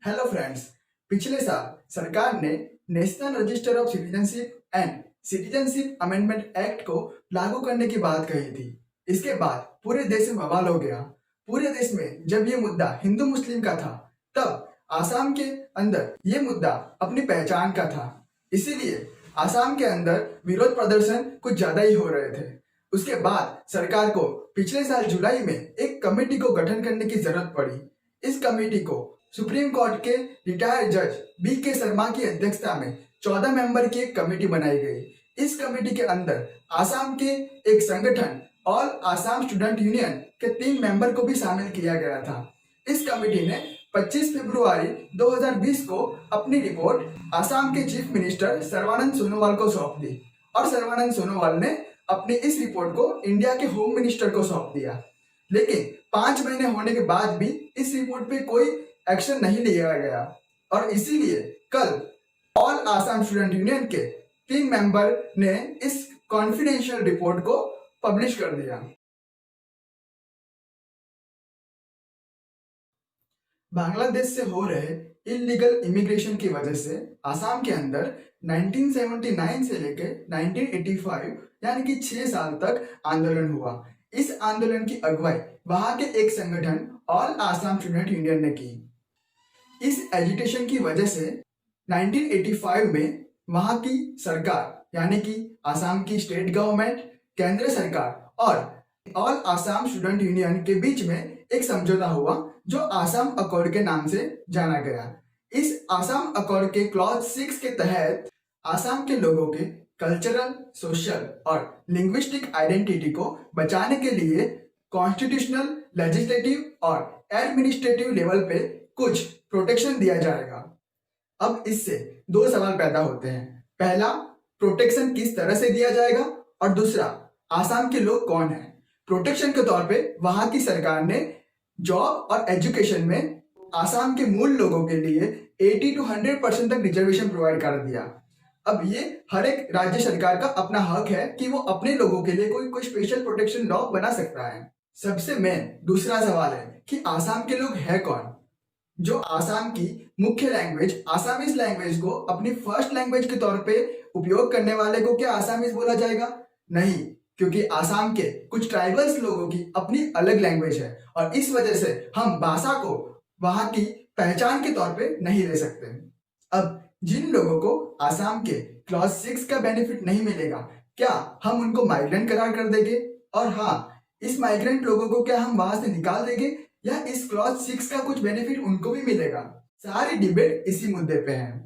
Hello friends. पिछले साल सरकार ने national register of citizenship and citizenship amendment act को लागू करने की बात कही थी। इसके बाद पूरे देश में बवाल हो गया। पूरे देश में जब ये मुद्दा हिंदू मुस्लिम का था, तब आसाम के अंदर ये मुद्दा अपनी पहचान का था। इसीलिए आसाम के अंदर विरोध प्रदर्शन कुछ ज्यादा ही हो रहे थे। उसके बाद सरकार को पिछले साल जुलाई में एक कमेटी को गठन करने की जरूरत पड़ी। इस कमेटी को सुप्रीम कोर्ट के रिटायर्ड जज B.K. शर्मा की अध्यक्षता में 14 मेंबर की एक कमेटी बनाई गई। इस कमेटी के अंदर आसाम के एक संगठन ऑल आसाम स्टूडेंट यूनियन के 3 मेंबर को भी शामिल किया गया था। इस कमेटी ने 25 फरवरी 2020 को अपनी रिपोर्ट आसाम के चीफ मिनिस्टर सर्बानंद सोनोवाल को सौंप दी और सर्बानंद सोनोवाल ने अपनी इस रिपोर्ट को इंडिया के होम मिनिस्टर को सौंप दिया। लेकिन 5 महीने होने के बाद भी इस रिपोर्ट पे कोई एक्शन नहीं लिया गया और इसीलिए कल ऑल आसाम स्टूडेंट यूनियन के 3 मेंबर ने इस कॉन्फिडेंशियल रिपोर्ट को पब्लिश कर दिया। बांग्लादेश से हो रहे इलीगल इमिग्रेशन की वजह से आसाम के अंदर 1979 से लेकर 1985 यानी कि 6 साल तक आंदोलन हुआ। इस आंदोलन की अगुवाई वहां के एक संगठन ऑल आसाम स्टूडेंट यूनियन ने की। इस एजिटेशन की वजह से 1985 में वहां की सरकार यानी कि आसाम की स्टेट गवर्नमेंट, केंद्र सरकार और ऑल आसाम स्टूडेंट यूनियन के बीच में एक समझौता हुआ जो आसाम अकॉर्ड के नाम से जाना गया। इस आसाम अकॉर्ड के क्लॉज 6 के तहत आसाम के लोगों के कल्चरल, सोशल और लिंग्विस्टिक आइडेंटिटी को बचाने के लिए कॉन्स्टिट्यूशनल, लेजिस्लेटिव और एडमिनिस्ट्रेटिव लेवल पे कुछ प्रोटेक्शन दिया जाएगा। अब इससे 2 सवाल पैदा होते हैं। पहला, प्रोटेक्शन किस तरह से दिया जाएगा और दूसरा, आसाम के लोग कौन हैं। प्रोटेक्शन के तौर पे वहां की सरकार ने जॉब और एजुकेशन में आसाम के मूल लोगों के लिए 80 to 100% तक रिजर्वेशन प्रोवाइड कर दिया। अब ये हर एक राज्य सरकार का अपना हक है कि वो अपने लोगों के लिए कोई स्पेशल प्रोटेक्शन लॉ बना सकता है। सबसे मेन दूसरा सवाल है कि आसाम के लोग है कौन। जो आसाम की मुख्य लैंग्वेज आसामीज लैंग्वेज को अपनी फर्स्ट लैंग्वेज के तौर पे उपयोग करने वाले को क्या आसामीज बोला जाएगा? नहीं, क्योंकि आसाम के कुछ ट्राइबल्स लोगों की अपनी अलग लैंग्वेज है और इस वजह से हम भाषा को वहां की पहचान के तौर पे नहीं ले सकते। अब जिन लोगों को आसाम के क्लॉज 6 का बेनिफिट नहीं मिलेगा, क्या हम उनको माइग्रेंट करार कर देंगे? और हाँ, इस माइग्रेंट लोगों को क्या हम वहां से निकाल देंगे या इस क्लॉज 6 का कुछ बेनिफिट उनको भी मिलेगा? सारी डिबेट इसी मुद्दे पे है।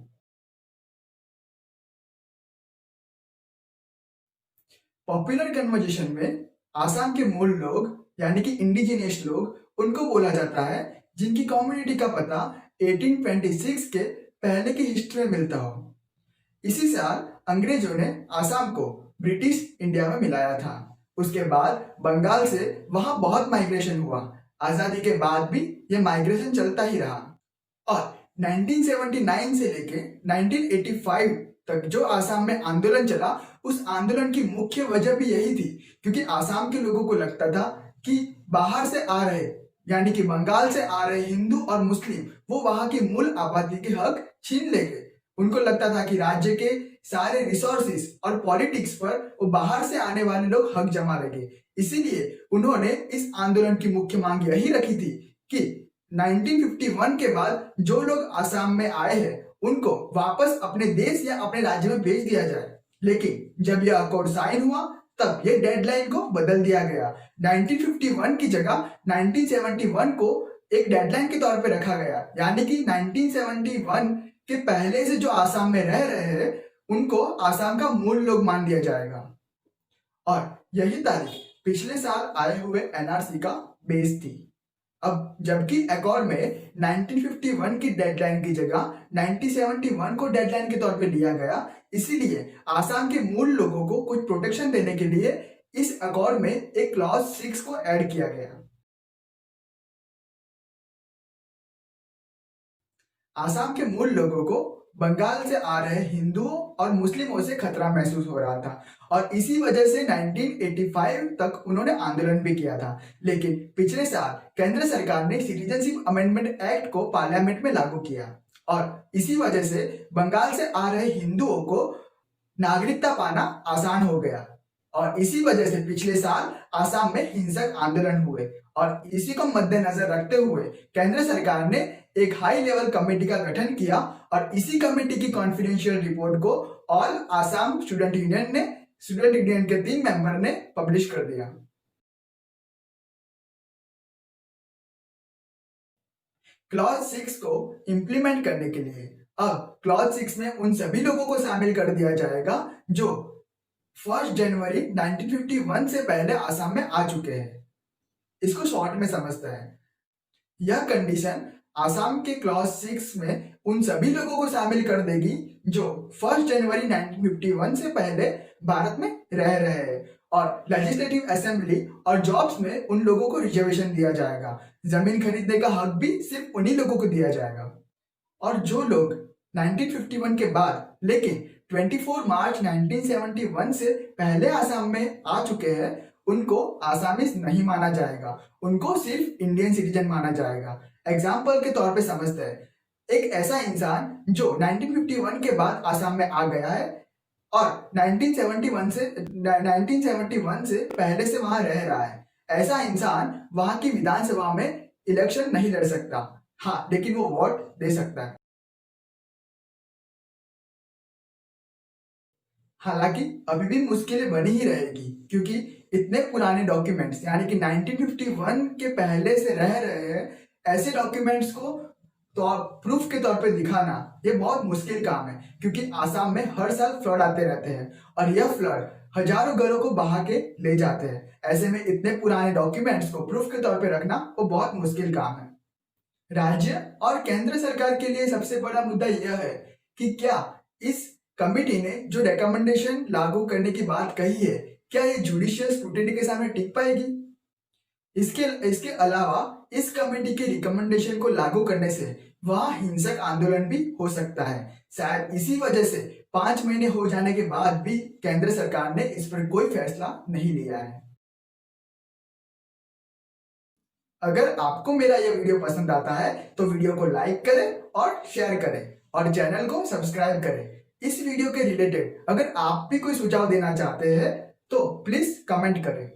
पॉपुलर कन्वर्जेशन में आसाम के मूल लोग यानी कि इंडिजिनियस लोग उनको बोला जाता है जिनकी कम्युनिटी का पता 1826 के पहले की हिस्ट्री में मिलता हो। इसी साल अंग्रेजों ने आसाम को ब्रिटिश इंडिया में मिलाया था। उसके बाद बंगाल से वहां बहुत माइग्रेशन हुआ। आजादी के बाद भी यह माइग्रेशन चलता ही रहा और 1979 से लेके 1985 तक जो आसाम में आंदोलन चला, उस आंदोलन की मुख्य वजह भी यही थी क्योंकि आसाम के लोगों को लगता था कि बाहर से आ रहे यानी कि बंगाल से आ रहे हिंदू और मुस्लिम वो वहां की मूल आबादी के हक छीन लेंगे। उनको लगता था कि राज्य के सारे रिसोर्सेस और पॉलिटिक्स पर वो बाहर से आने वाले लोग हक जमा लेंगे। इसीलिए उन्होंने इस आंदोलन की मुख्य मांग यही रखी थी कि 1951 के बाद जो लोग आसाम में आए हैं उनको वापस अपने देश या अपने राज्य में भेज दिया जाए। लेकिन जब यह अकॉर्ड साइन हुआ तब ये डेडलाइन को बदल दिया गया। 1951 की जगह 1971 को एक डेडलाइन के तौर पे रखा गया, यानी कि 1971 के पहले से जो आसाम में रह रहे हैं उनको आसाम का मूल लोग मान दिया जाएगा। और यही तारीख पिछले साल आए हुए एनआरसी का बेस थी। अब जबकि अकॉर्ड में 1951 की डेडलाइन की जगह 1971 को डेडलाइन के तौर पे लिया गया, इसीलिए आसाम के मूल लोगों को कुछ प्रोटेक्शन देने के लिए इस अकॉर्ड में एक क्लॉज 6 को ऐड किया गया। आसाम के मूल लोगों को बंगाल से आ रहे हिंदुओं और मुस्लिमों से खतरा महसूस हो रहा था और इसी वजह से 1985 तक उन्होंने आंदोलन भी किया था। लेकिन पिछले साल केंद्र सरकार ने सिटीजनशिप अमेंडमेंट एक्ट को पार्लियामेंट में लागू किया और इसी वजह से बंगाल से आ रहे हिंदुओं को नागरिकता पाना आसान हो गया और इसी वजह से पिछले साल आसाम में हिंसक आंदोलन हुए और इसी को मद्देनजर रखते हुए केंद्र सरकार ने एक हाई लेवल कमेटी का गठन किया और इसी कमेटी की कॉन्फिडेंशियल रिपोर्ट को ऑल आसाम स्टूडेंट यूनियन के 3 मेंबर ने पब्लिश कर दिया। क्लॉज 6 को इंप्लीमेंट करने के लिए अब क्लॉज 6 में उन सभी लोगों को शामिल कर दिया जाएगा जो 1 जनवरी 1951 से पहले आसाम में आ चुके हैं। इसको शॉर्ट में समझते हैं। यह कंडीशन आसाम के क्लॉज 6 में उन सभी लोगों को शामिल कर देगी जो 1 जनवरी 1951 से पहले भारत में रह रहे हैं और लेजिस्लेटिव असेंबली और जॉब्स में उन लोगों को रिजर्वेशन दिया जाएगा। जमीन खरीदने का हक भी सिर्फ उन्हीं लोगों को दिया जाएगा और जो लोग 1951 के बाद लेकिन 24 मार्च 1971 से पहले आसाम में आ चुके हैं उनको आसामीज नहीं माना जाएगा, उनको सिर्फ इंडियन सिटीजन माना जाएगा। एग्जाम्पल के तौर पे समझते हैं, एक ऐसा इंसान जो 1951 के बाद आसाम में आ गया है और 1971 से पहले से वहां रह रहा है, ऐसा इंसान वहां की विधानसभा में इलेक्शन नहीं लड़ सकता। हाँ, लेकिन वो वोट दे सकता है। हालांकि अभी भी मुश्किलें बनी ही रहेगी क्योंकि इतने पुराने डॉक्यूमेंट्स यानी कि 1951 के पहले से रह रहे हैं, ऐसे डॉक्यूमेंट्स को तो प्रूफ के तौर पे दिखाना ये बहुत मुश्किल काम है क्योंकि आसाम में हर साल फ्लड आते रहते हैं और यह फ्लड हजारों घरों को बहा के ले जाते हैं। ऐसे में इतने पुराने डॉक्यूमेंट्स को प्रूफ के तौर पे रखना वो बहुत मुश्किल काम है। राज्य और केंद्र सरकार के लिए सबसे बड़ा मुद्दा यह है कि क्या इस कमिटी ने जो रिकमेंडेशन लागू करने की बात कही है, क्या ये जुडिशियल स्क्रूटिनी के सामने टिक पाएगी। इसके अलावा इस कमेटी के रिकमेंडेशन को लागू करने से वहां हिंसक आंदोलन भी हो सकता है। शायद इसी वजह से 5 महीने हो जाने के बाद भी केंद्र सरकार ने इस पर कोई फैसला नहीं लिया है। अगर आपको मेरा यह वीडियो पसंद आता है तो वीडियो को लाइक करें और शेयर करें और चैनल को सब्सक्राइब करें। इस वीडियो के रिलेटेड अगर आप भी कोई सुझाव देना चाहते हैं तो प्लीज कमेंट करें।